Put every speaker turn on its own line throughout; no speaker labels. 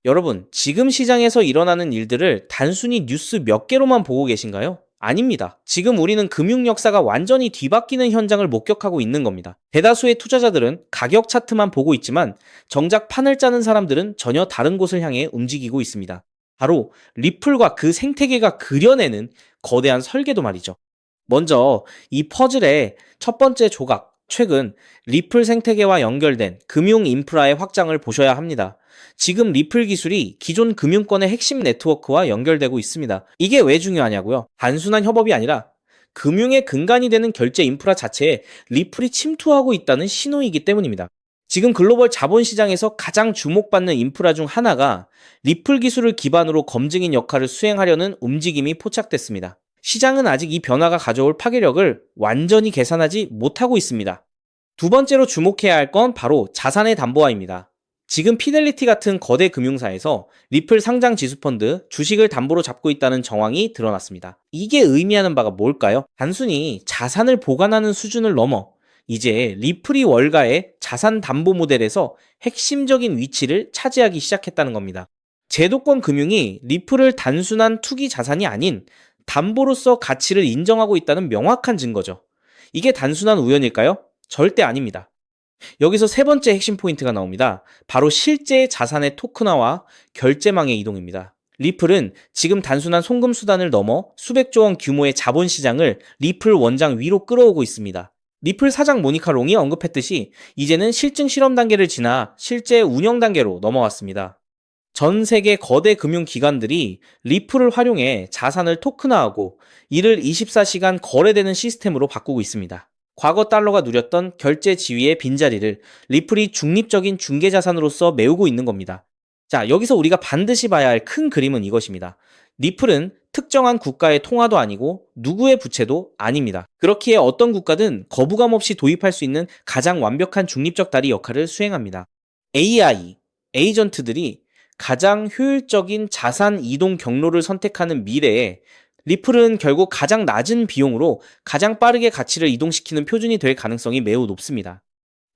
여러분, 지금 시장에서 일어나는 일들을 단순히 뉴스 몇 개로만 보고 계신가요? 아닙니다. 지금 우리는 금융 역사가 완전히 뒤바뀌는 현장을 목격하고 있는 겁니다. 대다수의 투자자들은 가격 차트만 보고 있지만 정작 판을 짜는 사람들은 전혀 다른 곳을 향해 움직이고 있습니다. 바로 리플과 그 생태계가 그려내는 거대한 설계도 말이죠. 먼저 이 퍼즐의 첫 번째 조각, 최근 리플 생태계와 연결된 금융 인프라의 확장을 보셔야 합니다. 지금 리플 기술이 기존 금융권의 핵심 네트워크와 연결되고 있습니다. 이게 왜 중요하냐고요? 단순한 협업이 아니라 금융의 근간이 되는 결제 인프라 자체에 리플이 침투하고 있다는 신호이기 때문입니다. 지금 글로벌 자본시장에서 가장 주목받는 인프라 중 하나가 리플 기술을 기반으로 검증인 역할을 수행하려는 움직임이 포착됐습니다. 시장은 아직 이 변화가 가져올 파괴력을 완전히 계산하지 못하고 있습니다. 두 번째로 주목해야 할 건 바로 자산의 담보화입니다. 지금 피델리티 같은 거대 금융사에서 리플 상장 지수펀드, 주식을 담보로 잡고 있다는 정황이 드러났습니다. 이게 의미하는 바가 뭘까요? 단순히 자산을 보관하는 수준을 넘어 이제 리플이 월가의 자산 담보 모델에서 핵심적인 위치를 차지하기 시작했다는 겁니다. 제도권 금융이 리플을 단순한 투기 자산이 아닌 담보로서 가치를 인정하고 있다는 명확한 증거죠. 이게 단순한 우연일까요? 절대 아닙니다. 여기서 세 번째 핵심 포인트가 나옵니다. 바로 실제 자산의 토큰화와 결제망의 이동입니다. 리플은 지금 단순한 송금 수단을 넘어 수백조 원 규모의 자본시장을 리플 원장 위로 끌어오고 있습니다. 리플 사장 모니카 롱이 언급했듯이 이제는 실증 실험 단계를 지나 실제 운영 단계로 넘어왔습니다. 전 세계 거대 금융기관들이 리플을 활용해 자산을 토큰화하고 이를 24시간 거래되는 시스템으로 바꾸고 있습니다. 과거 달러가 누렸던 결제 지위의 빈자리를 리플이 중립적인 중개자산으로서 메우고 있는 겁니다. 자, 여기서 우리가 반드시 봐야 할 큰 그림은 이것입니다. 리플은 특정한 국가의 통화도 아니고 누구의 부채도 아닙니다. 그렇기에 어떤 국가든 거부감 없이 도입할 수 있는 가장 완벽한 중립적 다리 역할을 수행합니다. AI, 에이전트들이 가장 효율적인 자산 이동 경로를 선택하는 미래에 리플은 결국 가장 낮은 비용으로 가장 빠르게 가치를 이동시키는 표준이 될 가능성이 매우 높습니다.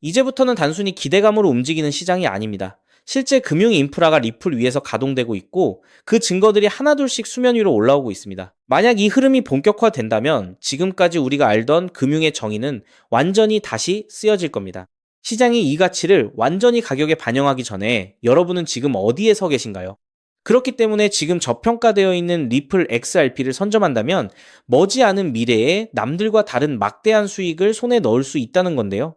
이제부터는 단순히 기대감으로 움직이는 시장이 아닙니다. 실제 금융 인프라가 리플 위에서 가동되고 있고 그 증거들이 하나둘씩 수면 위로 올라오고 있습니다. 만약 이 흐름이 본격화된다면 지금까지 우리가 알던 금융의 정의는 완전히 다시 쓰여질 겁니다. 시장이 이 가치를 완전히 가격에 반영하기 전에 여러분은 지금 어디에 서 계신가요? 그렇기 때문에 지금 저평가되어 있는 리플 XRP를 선점한다면 머지않은 미래에 남들과 다른 막대한 수익을 손에 넣을 수 있다는 건데요.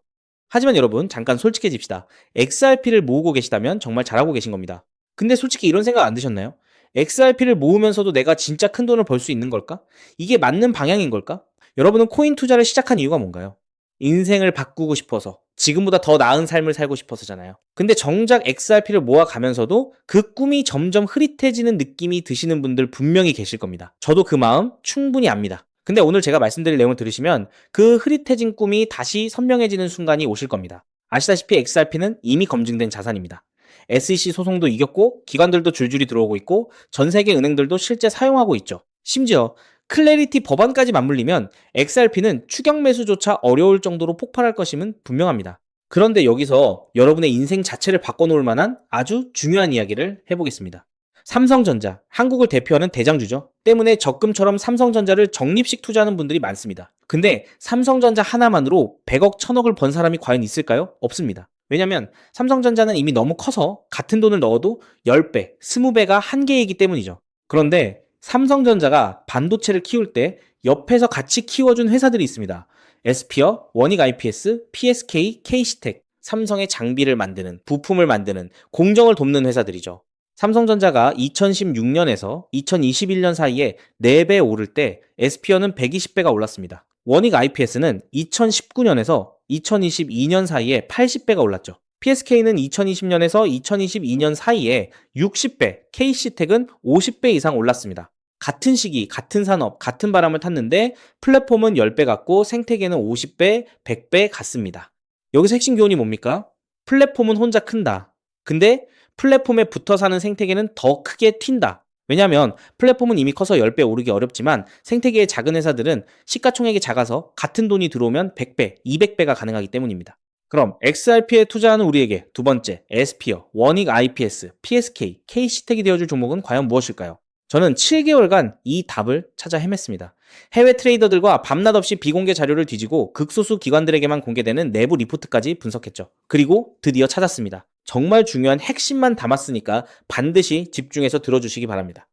하지만 여러분, 잠깐 솔직해집시다. XRP를 모으고 계시다면 정말 잘하고 계신 겁니다. 근데 솔직히 이런 생각 안 드셨나요? XRP를 모으면서도 내가 진짜 큰 돈을 벌 수 있는 걸까? 이게 맞는 방향인 걸까? 여러분은 코인 투자를 시작한 이유가 뭔가요? 인생을 바꾸고 싶어서, 지금보다 더 나은 삶을 살고 싶어서잖아요. 근데 정작 XRP를 모아가면서도 그 꿈이 점점 흐릿해지는 느낌이 드시는 분들 분명히 계실 겁니다. 저도 그 마음 충분히 압니다. 근데 오늘 제가 말씀드릴 내용을 들으시면 그 흐릿해진 꿈이 다시 선명해지는 순간이 오실 겁니다. 아시다시피 XRP는 이미 검증된 자산입니다. SEC 소송도 이겼고 기관들도 줄줄이 들어오고 있고 전 세계 은행들도 실제 사용하고 있죠. 심지어 클래리티 법안까지 맞물리면 XRP는 추격 매수조차 어려울 정도로 폭발할 것임은 분명합니다. 그런데 여기서 여러분의 인생 자체를 바꿔놓을 만한 아주 중요한 이야기를 해보겠습니다. 삼성전자, 한국을 대표하는 대장주죠. 때문에 적금처럼 삼성전자를 적립식 투자하는 분들이 많습니다. 근데 삼성전자 하나만으로 100억, 1000억을 번 사람이 과연 있을까요? 없습니다. 왜냐면 삼성전자는 이미 너무 커서 같은 돈을 넣어도 10배, 20배가 한계이기 때문이죠. 그런데 삼성전자가 반도체를 키울 때 옆에서 같이 키워준 회사들이 있습니다. 에스피어, 원익 IPS, PSK, K시텍, 삼성의 장비를 만드는, 부품을 만드는, 공정을 돕는 회사들이죠. 삼성전자가 2016년에서 2021년 사이에 4배 오를 때 에스피어는 120배가 올랐습니다. 원익 IPS는 2019년에서 2022년 사이에 80배가 올랐죠. PSK는 2020년에서 2022년 사이에 60배, K시텍은 50배 이상 올랐습니다. 같은 시기, 같은 산업, 같은 바람을 탔는데 플랫폼은 10배 같고 생태계는 50배, 100배 같습니다. 여기서 핵심 교훈이 뭡니까? 플랫폼은 혼자 큰다. 근데 플랫폼에 붙어 사는 생태계는 더 크게 튄다. 왜냐하면 플랫폼은 이미 커서 10배 오르기 어렵지만 생태계의 작은 회사들은 시가총액이 작아서 같은 돈이 들어오면 100배, 200배가 가능하기 때문입니다. 그럼 XRP에 투자하는 우리에게 두 번째, 에스피어, 원익 IPS, PSK, K시텍이 되어줄 종목은 과연 무엇일까요? 저는 7개월간 이 답을 찾아 헤맸습니다. 해외 트레이더들과 밤낮 없이 비공개 자료를 뒤지고 극소수 기관들에게만 공개되는 내부 리포트까지 분석했죠. 그리고 드디어 찾았습니다. 정말 중요한 핵심만 담았으니까 반드시 집중해서 들어주시기 바랍니다.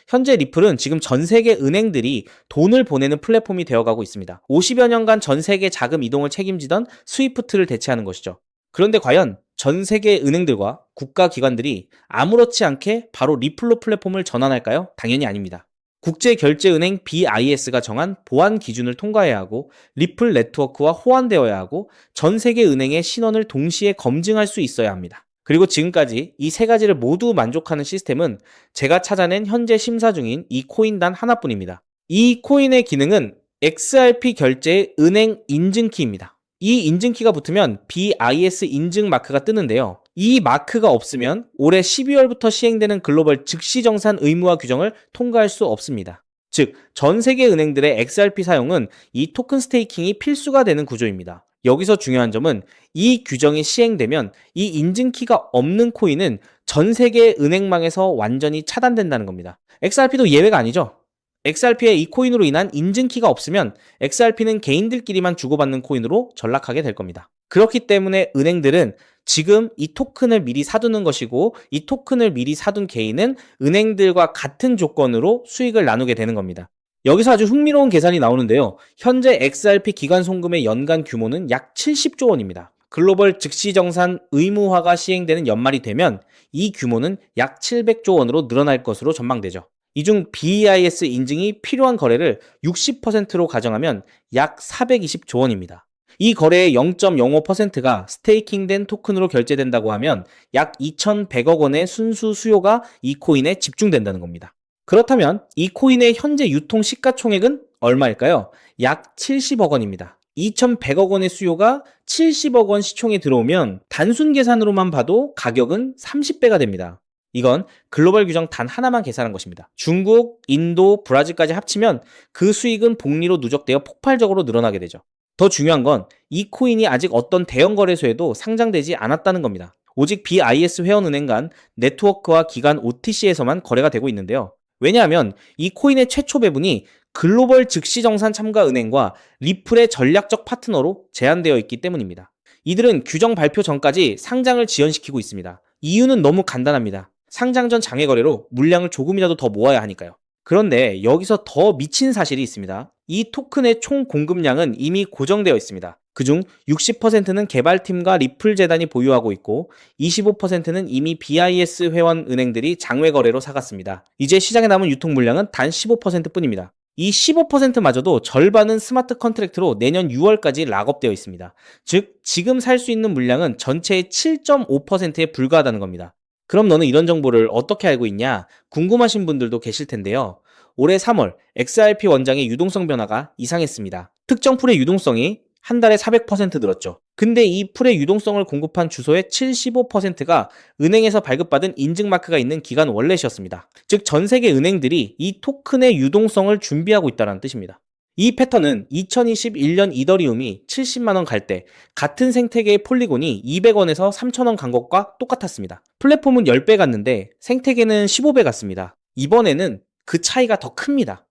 현재 리플은 지금 전 세계 은행들이 돈을 보내는 플랫폼이 되어가고 있습니다. 50여 년간 전 세계 자금 이동을 책임지던 스위프트를 대체하는 것이죠. 그런데 과연 전 세계 은행들과 국가기관들이 아무렇지 않게 바로 리플로 플랫폼을 전환할까요? 당연히 아닙니다. 국제결제은행 BIS가 정한 보안 기준을 통과해야 하고 리플 네트워크와 호환되어야 하고 전 세계 은행의 신원을 동시에 검증할 수 있어야 합니다. 그리고 지금까지 이 세 가지를 모두 만족하는 시스템은 제가 찾아낸 현재 심사 중인 이 코인 단 하나뿐입니다. 이 코인의 기능은 XRP 결제의 은행 인증키입니다. 이 인증키가 붙으면 BIS 인증 마크가 뜨는데요. 이 마크가 없으면 올해 12월부터 시행되는 글로벌 즉시정산 의무화 규정을 통과할 수 없습니다. 즉, 전 세계 은행들의 XRP 사용은 이 토큰 스테이킹이 필수가 되는 구조입니다. 여기서 중요한 점은 이 규정이 시행되면 이 인증키가 없는 코인은 전 세계 은행망에서 완전히 차단된다는 겁니다. XRP도 예외가 아니죠. XRP의 이 코인으로 인한 인증키가 없으면 XRP는 개인들끼리만 주고받는 코인으로 전락하게 될 겁니다. 그렇기 때문에 은행들은 지금 이 토큰을 미리 사두는 것이고 이 토큰을 미리 사둔 개인은 은행들과 같은 조건으로 수익을 나누게 되는 겁니다. 여기서 아주 흥미로운 계산이 나오는데요. 현재 XRP 기관 송금의 연간 규모는 약 70조 원입니다. 글로벌 즉시정산 의무화가 시행되는 연말이 되면 이 규모는 약 700조 원으로 늘어날 것으로 전망되죠. 이 중 BIS 인증이 필요한 거래를 60%로 가정하면 약 420조 원입니다. 이 거래의 0.05%가 스테이킹된 토큰으로 결제된다고 하면 약 2,100억 원의 순수 수요가 이 코인에 집중된다는 겁니다. 그렇다면 이 코인의 현재 유통 시가총액은 얼마일까요? 약 70억 원입니다. 2,100억 원의 수요가 70억 원 시총에 들어오면 단순 계산으로만 봐도 가격은 30배가 됩니다. 이건 글로벌 규정 단 하나만 계산한 것입니다. 중국, 인도, 브라질까지 합치면 그 수익은 복리로 누적되어 폭발적으로 늘어나게 되죠. 더 중요한 건 이 코인이 아직 어떤 대형 거래소에도 상장되지 않았다는 겁니다. 오직 BIS 회원은행 간 네트워크와 기관 OTC에서만 거래가 되고 있는데요. 왜냐하면 이 코인의 최초 배분이 글로벌 즉시정산 참가 은행과 리플의 전략적 파트너로 제한되어 있기 때문입니다. 이들은 규정 발표 전까지 상장을 지연시키고 있습니다. 이유는 너무 간단합니다. 상장 전 장외 거래로 물량을 조금이라도 더 모아야 하니까요. 그런데 여기서 더 미친 사실이 있습니다. 이 토큰의 총 공급량은 이미 고정되어 있습니다. 그중 60%는 개발팀과 리플 재단이 보유하고 있고 25%는 이미 BIS 회원 은행들이 장외 거래로 사갔습니다. 이제 시장에 남은 유통 물량은 단 15%뿐입니다. 이 15%마저도 절반은 스마트 컨트랙트로 내년 6월까지 락업되어 있습니다. 즉, 지금 살 수 있는 물량은 전체의 7.5%에 불과하다는 겁니다. 그럼 너는 이런 정보를 어떻게 알고 있냐? 궁금하신 분들도 계실 텐데요. 올해 3월 XRP 원장의 유동성 변화가 이상했습니다. 특정 풀의 유동성이 한 달에 400% 늘었죠. 근데 이 풀의 유동성을 공급한 주소의 75%가 은행에서 발급받은 인증마크가 있는 기관 월렛이었습니다. 즉, 전 세계 은행들이 이 토큰의 유동성을 준비하고 있다는 뜻입니다. 이 패턴은 2021년 이더리움이 70만원 갈 때 같은 생태계의 폴리곤이 200원에서 3,000원 간 것과 똑같았습니다. 플랫폼은 10배 갔는데 생태계는 15배 갔습니다. 이번에는 그 차이가 더 큽니다.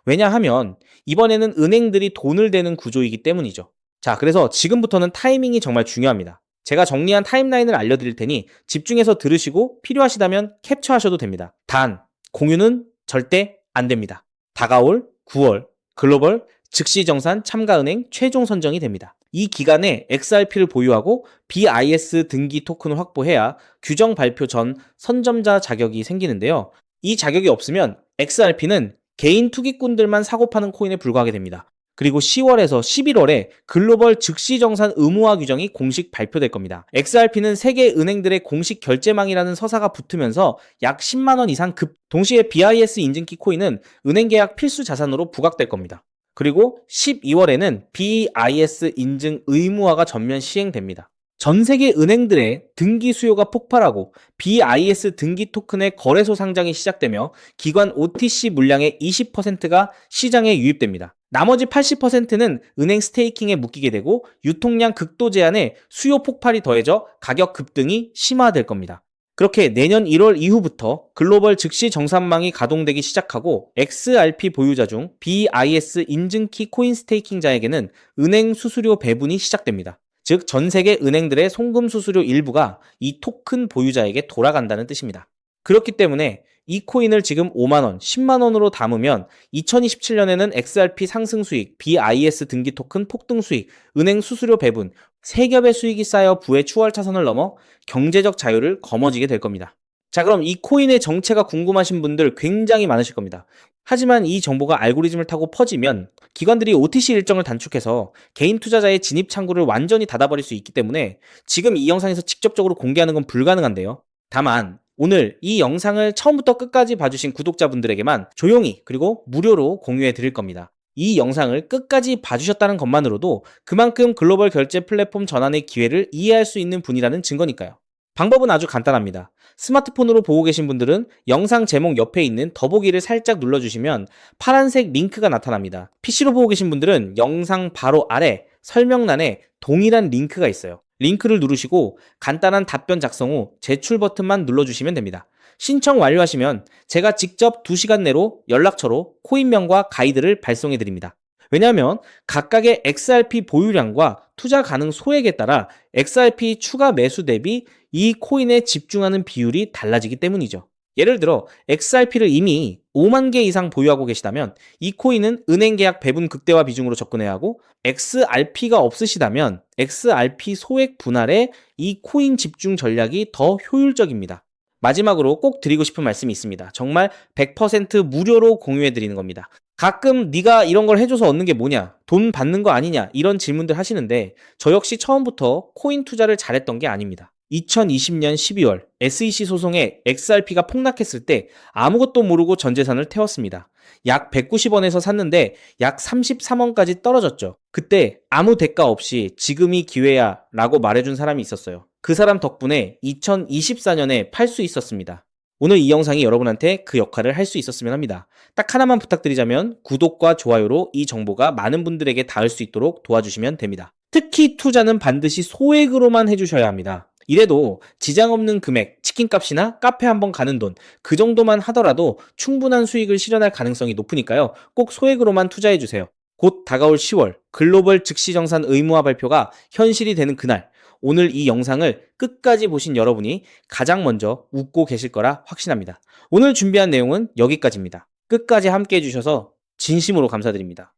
왜냐하면 이번에는 은행들이 돈을 대는 구조이기 때문이죠. 자, 그래서 지금부터는 타이밍이 정말 중요합니다. 제가 정리한 타임라인을 알려드릴 테니 집중해서 들으시고 필요하시다면 캡처하셔도 됩니다. 단, 공유는 절대 안 됩니다. 다가올 9월 글로벌 즉시정산 참가은행 최종 선정이 됩니다. 이 기간에 XRP를 보유하고 BIS 등기 토큰을 확보해야 규정 발표 전 선점자 자격이 생기는데요. 이 자격이 없으면 XRP는 개인 투기꾼들만 사고 파는 코인에 불과하게 됩니다. 그리고 10월에서 11월에 글로벌 즉시정산 의무화 규정이 공식 발표될 겁니다. XRP는 세계 은행들의 공식 결제망이라는 서사가 붙으면서 약 10만원 이상 동시에 BIS 인증키 코인은 은행 계약 필수 자산으로 부각될 겁니다. 그리고 12월에는 BIS 인증 의무화가 전면 시행됩니다. 전 세계 은행들의 등기 수요가 폭발하고 BIS 등기 토큰의 거래소 상장이 시작되며 기관 OTC 물량의 20%가 시장에 유입됩니다. 나머지 80%는 은행 스테이킹에 묶이게 되고 유통량 극도 제한에 수요 폭발이 더해져 가격 급등이 심화될 겁니다. 그렇게 내년 1월 이후부터 글로벌 즉시 정산망이 가동되기 시작하고 XRP 보유자 중 BIS 인증키 코인 스테이킹자에게는 은행 수수료 배분이 시작됩니다. 즉, 전 세계 은행들의 송금 수수료 일부가 이 토큰 보유자에게 돌아간다는 뜻입니다. 그렇기 때문에 이 코인을 지금 5만원, 10만원으로 담으면 2027년에는 XRP 상승 수익, BIS 등기 토큰 폭등 수익, 은행 수수료 배분, 세 겹의 수익이 쌓여 부의 추월 차선을 넘어 경제적 자유를 거머쥐게 될 겁니다. 자, 그럼 이 코인의 정체가 궁금하신 분들 굉장히 많으실 겁니다. 하지만 이 정보가 알고리즘을 타고 퍼지면 기관들이 OTC 일정을 단축해서 개인 투자자의 진입 창구를 완전히 닫아버릴 수 있기 때문에 지금 이 영상에서 직접적으로 공개하는 건 불가능한데요. 다만 오늘 이 영상을 처음부터 끝까지 봐주신 구독자분들에게만 조용히 그리고 무료로 공유해 드릴 겁니다. 이 영상을 끝까지 봐주셨다는 것만으로도 그만큼 글로벌 결제 플랫폼 전환의 기회를 이해할 수 있는 분이라는 증거니까요. 방법은 아주 간단합니다. 스마트폰으로 보고 계신 분들은 영상 제목 옆에 있는 더보기를 살짝 눌러주시면 파란색 링크가 나타납니다. PC로 보고 계신 분들은 영상 바로 아래 설명란에 동일한 링크가 있어요. 링크를 누르시고 간단한 답변 작성 후 제출 버튼만 눌러주시면 됩니다. 신청 완료하시면 제가 직접 2시간 내로 연락처로 코인명과 가이드를 발송해 드립니다. 왜냐하면 각각의 XRP 보유량과 투자 가능 소액에 따라 XRP 추가 매수 대비 이 코인에 집중하는 비율이 달라지기 때문이죠. 예를 들어 XRP를 이미 5만 개 이상 보유하고 계시다면 이 코인은 은행 계약 배분 극대화 비중으로 접근해야 하고, XRP가 없으시다면 XRP 소액 분할에 이 코인 집중 전략이 더 효율적입니다. 마지막으로 꼭 드리고 싶은 말씀이 있습니다. 정말 100% 무료로 공유해 드리는 겁니다. 가끔 네가 이런 걸 해줘서 얻는 게 뭐냐, 돈 받는 거 아니냐, 이런 질문들 하시는데 저 역시 처음부터 코인 투자를 잘했던 게 아닙니다. 2020년 12월 SEC 소송에 XRP가 폭락했을 때 아무것도 모르고 전 재산을 태웠습니다. 약 190원에서 샀는데 약 33원까지 떨어졌죠. 그때 아무 대가 없이 지금이 기회야 라고 말해준 사람이 있었어요. 그 사람 덕분에 2024년에 팔 수 있었습니다. 오늘 이 영상이 여러분한테 그 역할을 할 수 있었으면 합니다. 딱 하나만 부탁드리자면 구독과 좋아요로 이 정보가 많은 분들에게 닿을 수 있도록 도와주시면 됩니다. 특히 투자는 반드시 소액으로만 해주셔야 합니다. 이래도 지장 없는 금액, 치킨값이나 카페 한번 가는 돈, 그 정도만 하더라도 충분한 수익을 실현할 가능성이 높으니까요. 꼭 소액으로만 투자해주세요. 곧 다가올 10월 글로벌 즉시정산 의무화 발표가 현실이 되는 그날, 오늘 이 영상을 끝까지 보신 여러분이 가장 먼저 웃고 계실 거라 확신합니다. 오늘 준비한 내용은 여기까지입니다. 끝까지 함께 해주셔서 진심으로 감사드립니다.